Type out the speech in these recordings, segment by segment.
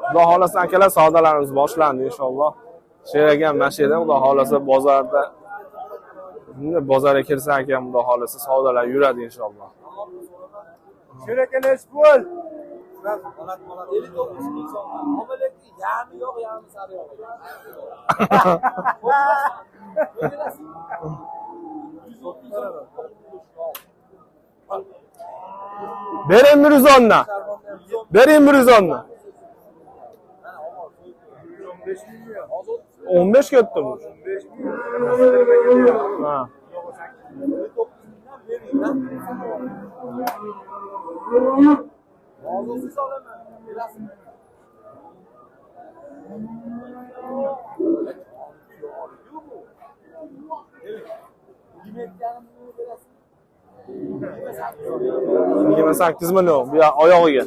Xudo xolasa akalar savdolarimiz boshlandi inshaalloh. Sheragam mashina xudo xolasa bozorga kirsa ekan xudo xolasa savdolar yuradi inshaalloh. Sherakalash bo'l. Yarmi yo'q, yarmi sari yo'q. Bering 110 dan. Bering 110 dan. 15 ketdi bu. Ha. Yigirma 8 million bu oyog'iga.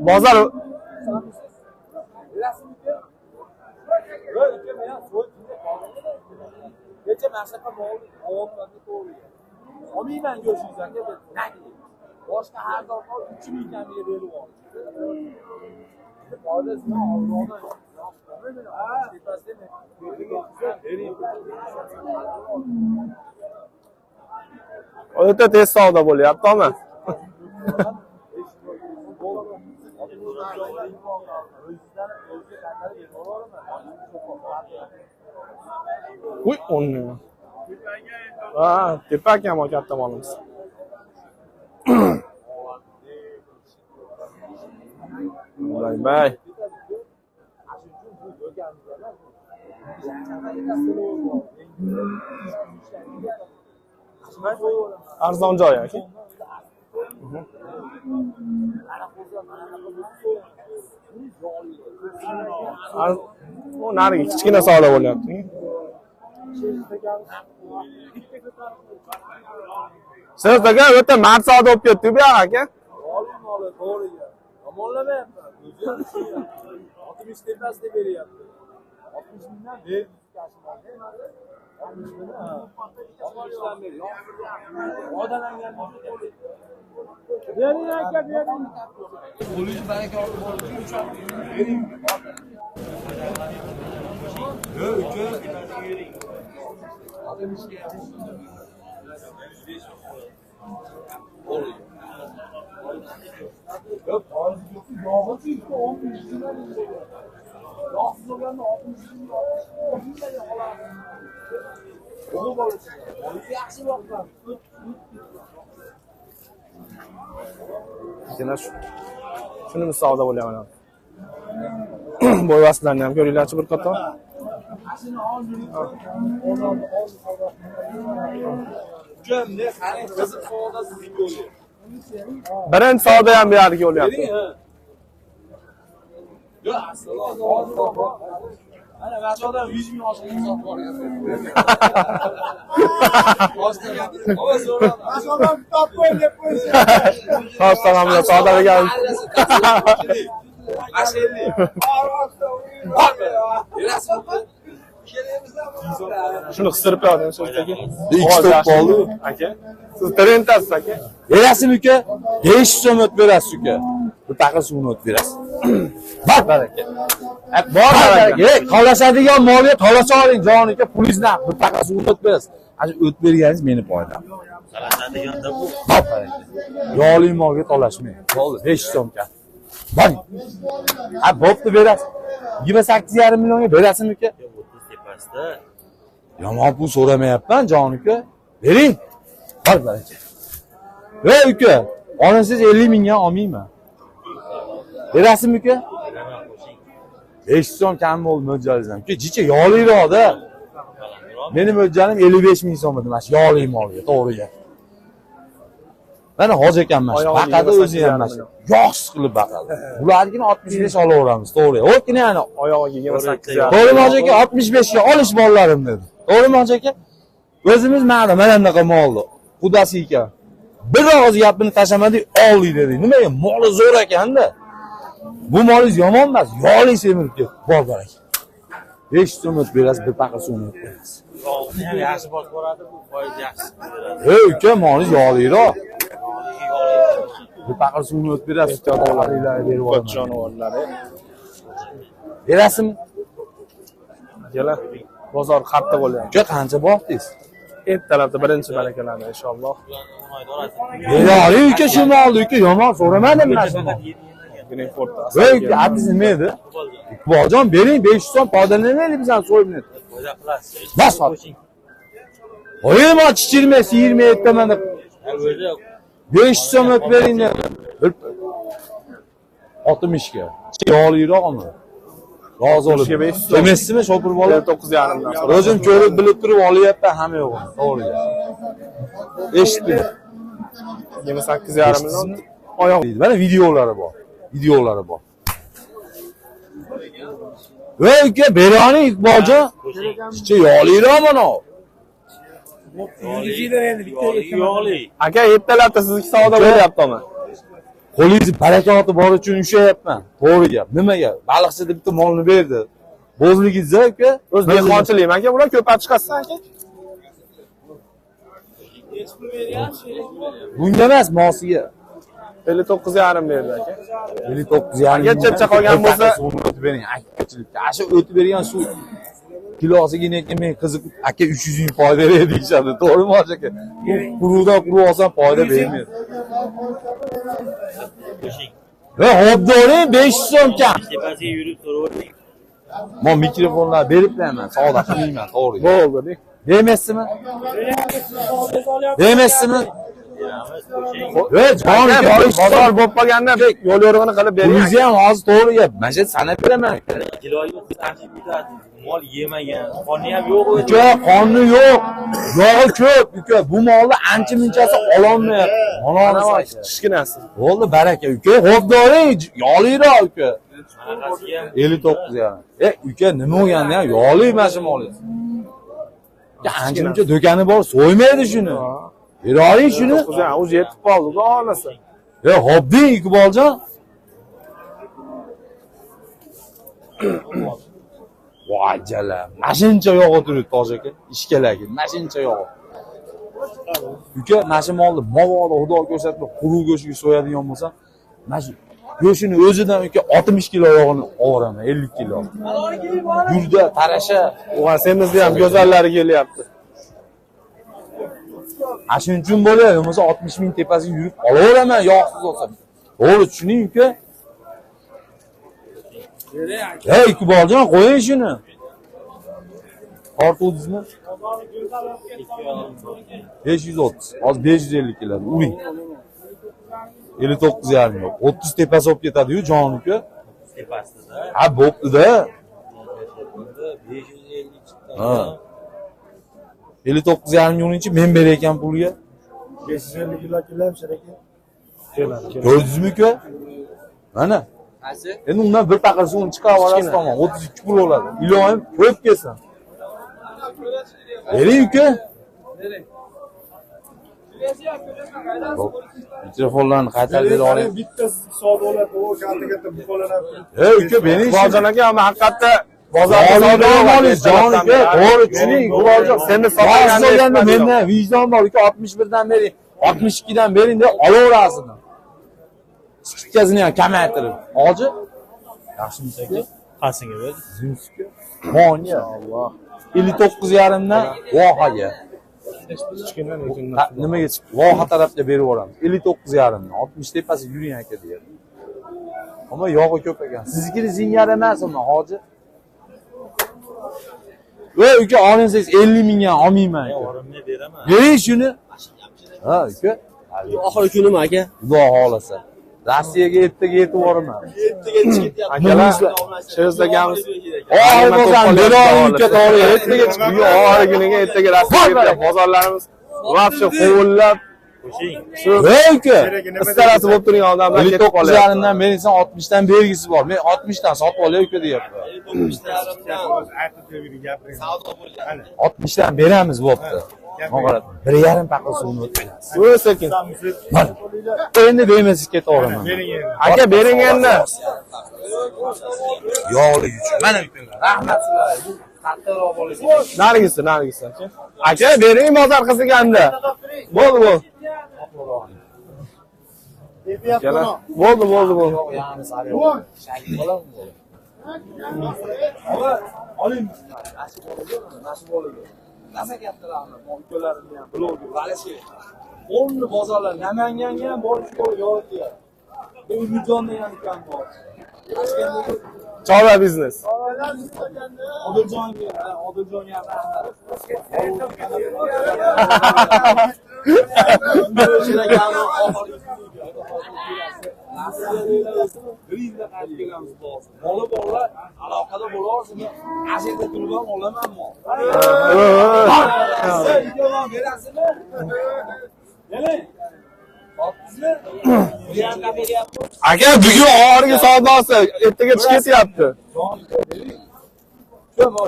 Bozor Geçen aşağı mol, oğullarını doğruyor. Omimen görüşürüz aka, ne diyeyim? Başka her zaman 2000 tane veriyor var. Adresini Avrupa'da yok. o'ta tez savdo bo'lyapti, ama. Uy, onni. Ha, tepak ham katta molimiz. Bay. Arzon joy aka. O narigi kichkina savdo bo'lyapti. Siz aka o'ta mard savdo bo'lib ketdi bu aka. Amonlamayapman. 60 tepasida beryapti. 60 mingdan berdi kashmanda. 60 mingdan. 60 mingdan berdi. Odalangan. Bering aka, bering. Qo'lingiz baraka olib bo'lishi uchun bering. Yo, uka. 60 ga. Oluyor. Yok, yağmacı işte 15 lira. Yağsız olan 60 lira. Onu balık. Onu yaxşı baklar. Shuni savdo bo'lyapman. Bo'yvasilarni ham ko'ringlarchi bir qator. Cömle, hani kızım soğuda sizin oluyor. Birinchi savdo ham bu yerga bo'lyapti. Yok, aslında. Ana vazoda 100 ming olsangiz sotib yuborgan. Ama sonra vazodan top qo'yib qo'ysa. Xo'p, salomlar, savdoga keldim. Aşelli. Shuni qistirib qo'ydim, so'ztagi. Ikki top oldi. Aka. Siz trendasiz aka. Berasizmi uka? 500 so'm o'tib berasiz uka. Bir taqa suvni o'tib berasiz. Bor baraka. Bor baraka. Qolashadigan molga qolasa oling jon uka, pulingizni bir taqa suvni o'tib berasiz. Ana o'tib berganingiz meni foydam. Qoladiganda bu. Bor baraka. Yog'li molga qolashmang. Bo'ldi, 500 so'mga. Boring. Ha, bo'pti berasiz. 28,5 millionga berasizmi uka? 30 tepasida. Yomon pul so'ramayapman jon uka. Bering. Bor baraka. Ey uka, onasiz 50 mingga olmayman. Berasizmi uka? 500 so'm kam bo'ldi mo'ljalizam. Uka, jicha yog'liroqda. Meni mo'ljalim 55 ming so'm edi, mana shu yog'li molga, to'g'riga. Mana hoji akam mana shu baqada o'zi ham mana shu yog'siz qilib baqadi. Bulargina 65 olaveramiz, to'g'ri. O'tgina yana oyog'iga 28. to'g'ri hoji aka 65 ga olish mollarim dedi. To'g'rimi hoji aka? O'zimiz mana bunaqa molni qudasi ekan. Bir og'iz gapini tashlamadik, oldik dedik. Nimaga? Moli zo'r ekanda. Bu molingiz yomon emas, yog'li semirib ketdi. Bor baraka. 500 so'm o'tib berasiz, bir paqa so'm o'tib berasiz. Yog'ni ham yaxshi bosib boradi, bu foiz yaxshi beradi. Ey uka, moliz yog'liroq. Bir paqir suvni o'tib berasiz, to'g'rilar berib Ko'ch yuboraman. jonivorlari. Berasizmi? Kelar. Bozor qattiq bo'lyapti. Uka qancha boqdingiz? Ertalabda birinchi barakalarni inshaalloh. Beri uka shu molni uka yomon so'ramadim men shuni. Greenfordda. Ey uka, adingiz nima edi? Iqboljon bering 500 so'm foydalanaylik bizdan so'yibni. Foyda qilasiz. Bas ol. Oyim chichirmasi 27 taman deb O'zi 500 so'm o'tib bering dedi. 60 ga. Yog'liroq uni. Rozi bo'lib. Demasizmi shopir bola? 9,5 dan. O'zim ko'rib bilib turib olyapman hamma yo'g'ini. To'g'ri. Eshitdim. 28,5 million. Oyoq deydi. Mana videolari bor. Videolari bor. Voy uka, berani Iqboljon. Chicha yog'liroq mana. yog'li. Aka, ertalabda sizga savdo bo'lyaptimi? Qo'lingiz barakati bor uchun ushlayapman. To'g'ri gap. Nimaga? Baliqchi deb bitta molni berdi. Bo'zligingizda uka, O'z dehqonchilik. Aka, bular ko'pab chiqasiz aka. bunga emas mosiga. 59,5 berdi aka. 59,5. Yetcha qolgan bo'lsa, suvni o'tib bering. Akachilikka. Ashu o'tib bergan suv kilosiga men qiziqib aka 300 ming foyda beradi deyishadi. To'g'rimi aka? Quruvdan quruv olsam foyda bermaydi. Ve hobdoring 500 so'm kam. Tepasiga yurib so'ravering. Men mikrofonlar berib beraman, savdo qilmayman, to'g'ri. bo'ldi. Demasizmi? Demasizmi? Ey, Bozor bo'lib qolganda yo'l yo'rig'ini qilib bering. O'zingiz ham hozir to'g'ri gap. Men shu sanab beraman. Kiloga qancha bitadi? Mol yemagan, qoni ham yo'q o'zi. Uka, qonni yo'q. Yog'i ko'p, uka. Bu molni ancha munchasi ololmayapti. Mana Kichkinasi. bo'ldi, baraka uka. Hobdoring, yog'liroq uka. Qanaqasiga 59 ya. Uka, nima bo'lganda ham yog'li emas moli. Ancha muncha do'kani bor, so'ymaydi shuni. Beroring shuni. O'zi yetib qoldi, xudo xolasa. Hobding Iqboljon. Voy jala, mashincha yog'i turibdi tosh aka. Ishkalagi, mashincha yog'i. Uka, mana molni movoda xudo ko'rsatib quruq go'shtga so'yadigan bo'lsa, mana shu go'shtini o'zidan uka 60 kilo yog'ini olveraman, 50 kilo. Yurda tarasha, Ulan semizda ham go'zallari kelyapti. ana shuning uchun bo'ladi. Bo'lmasa 60 ming tepasiga yurib olaveraman yog'siz olsam. To'g'ri tushuning uka. Ey Iqboljon, qo'ying shuni. Tortuvdingizmi? 530. Hozir 550 keladi. Uring. 59,5 yo'q. 30 tepasi olib ketadi-yu jon uka. tepasida. Ha, bo'pti-da. 550 chiqqan. Ha. 59,5 yo'ninchi men berayotgan pulga. 550 kilo kelib shiraki. Ko'rdingizmi uka? Mana. Endi undan bir paqir suvni chiqarib olasiz tamom. 32 pul bo'ladi. Ilohim ko'p kelsin. Bering uka. Mikrofonlarni qaytarib bera oling. Bitta savdo bo'ladi, u katta buqalardan. Ey uka, bering. Bozor aka, men haqiqatda Bozorda savdo oling, jon uka. To'g'ri tushuning, Iqboljon. Seni sotganda mendan vijdon bor uka, 61 dan bering, 62 dan bering deb olaverasizmi? Skidkasini ham kamaytirib. Hoji? Yaxshimisiz? Qasinga ber. Zimsika. Monya. Alloh. 59,5 dan vohaga. kichkina lekin Nimaga chiqib? Voha tarafga berib yuboramiz. 59,5 dan 60 tepasi yuring aka deydi. Ammo yog'i ko'p ekan. Sizniki zingar emasmi, hoji? Voy uka, olsangiz 50 mingga olmayman aka. Orimni beraman. Bering shuni. Ha, uka. Oxirgi kunim aka. Xudo xolasa. Rossiyaga ertaga yetib boraman. akalar so'zlaganmiz. Oy bo'lsam, beroling uka to'g'ri. Ertaga chiqib, oxirginiga ertaga Rossiyaga bozorlarimiz vaqtcha qo'llab shu Ey uka. istarasi bo'lib turgan odamlar ketib 59 qolyapti. yarimdan beringsan 60 dan bergisi bor. Men 60 dan sotib olay uka deyapman. 60 dan beramiz bo'pti. Mana 1,5 paqir suvni o'tmaymiz. O'z sekin. Mana. Endi bemasiz ketaveraman. Aka bering endi. Yog'li uchun. Mana uka. Rahmat sizlarga. Kattaroq bo'ladi. Nargisi. Aka, bering bozor qilsiganda. Bo'ldi. Bo'ldi. Ya'ni sari yo'q. Shakil bo'ladimi bu? Oling. Nasib bo'ladi. Nasa kattalarni, ukalarimni ham bloger, valisi. 10 bozorlar Namanganga ham borish kerak yo'qki. Umidjonda ham ekan bor. Chorva biznes. Odiljonga rahmat. Moli borlar aloqada bo'larsizmi? Ashada turib ham olamanmi? Videodan berasizmi? Keling. Otizmi? Priyanka beryapti. Aka, bugun oxirgi savdosi ertaga chiqib ketyapti.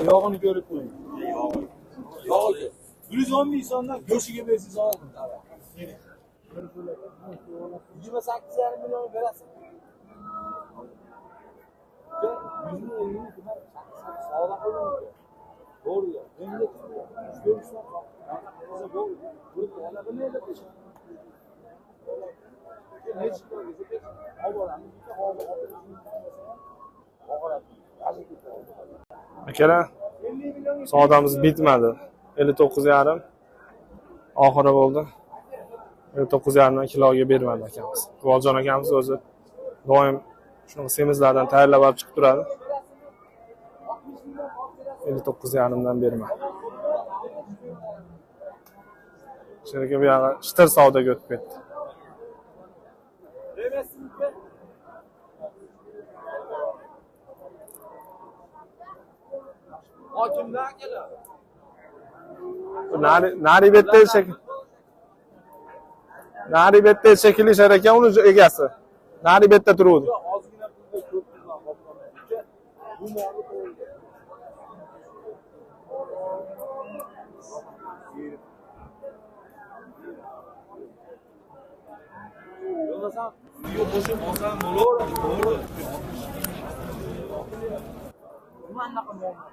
Yog'ini ko'rib qo'ying. Yog'i. 110 ming so'mdan go'shiga bersiz oldim. 28,5 million berasiz. Sağlam qo'ying. To'g'ri. Endi 3-4 so'm bo'ldi. Burada yana bir nima deb Akalar, savdomiz bitmadi. 59,5 oxiri bo'ldi. 59,5 kiloga bermadi akamiz. Quvonjon akamiz o'zi doim shunaqa semizlardan tayyorlab olib chiqib turadi. 59,5 dan bermadi. Shunga bu yoqqa shitir savdoga o'tib ketdi. Hokimdan keladi. Nari betda shekilli ishar ekan uni egasi. Nari betda turuvdi. Ozgina pulga ko'p puldan qoplanadi. Bu molni qo'ydi. Yo'qsam, yo'q qo'shib olsam bo'laveradi, to'g'ri. Nimaqa molni?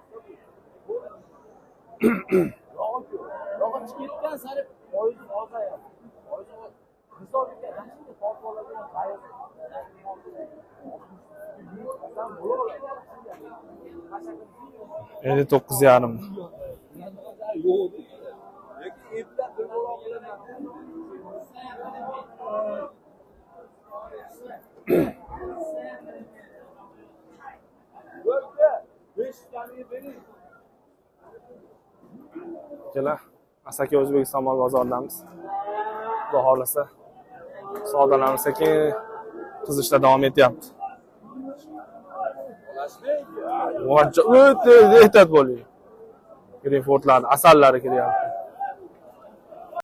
Yog'i ketgan sari foiz ozayapti. Hisobga qancha farq oladigan qayerda? 59,5. Kelar, Asaka O'zbekiston mol bozoridamiz. Xudo xolasa savdolarimiz sekin qizishda davom etyapti. O'ta ehtiyot bo'ling. Greenfordlar, asallari kiryapti.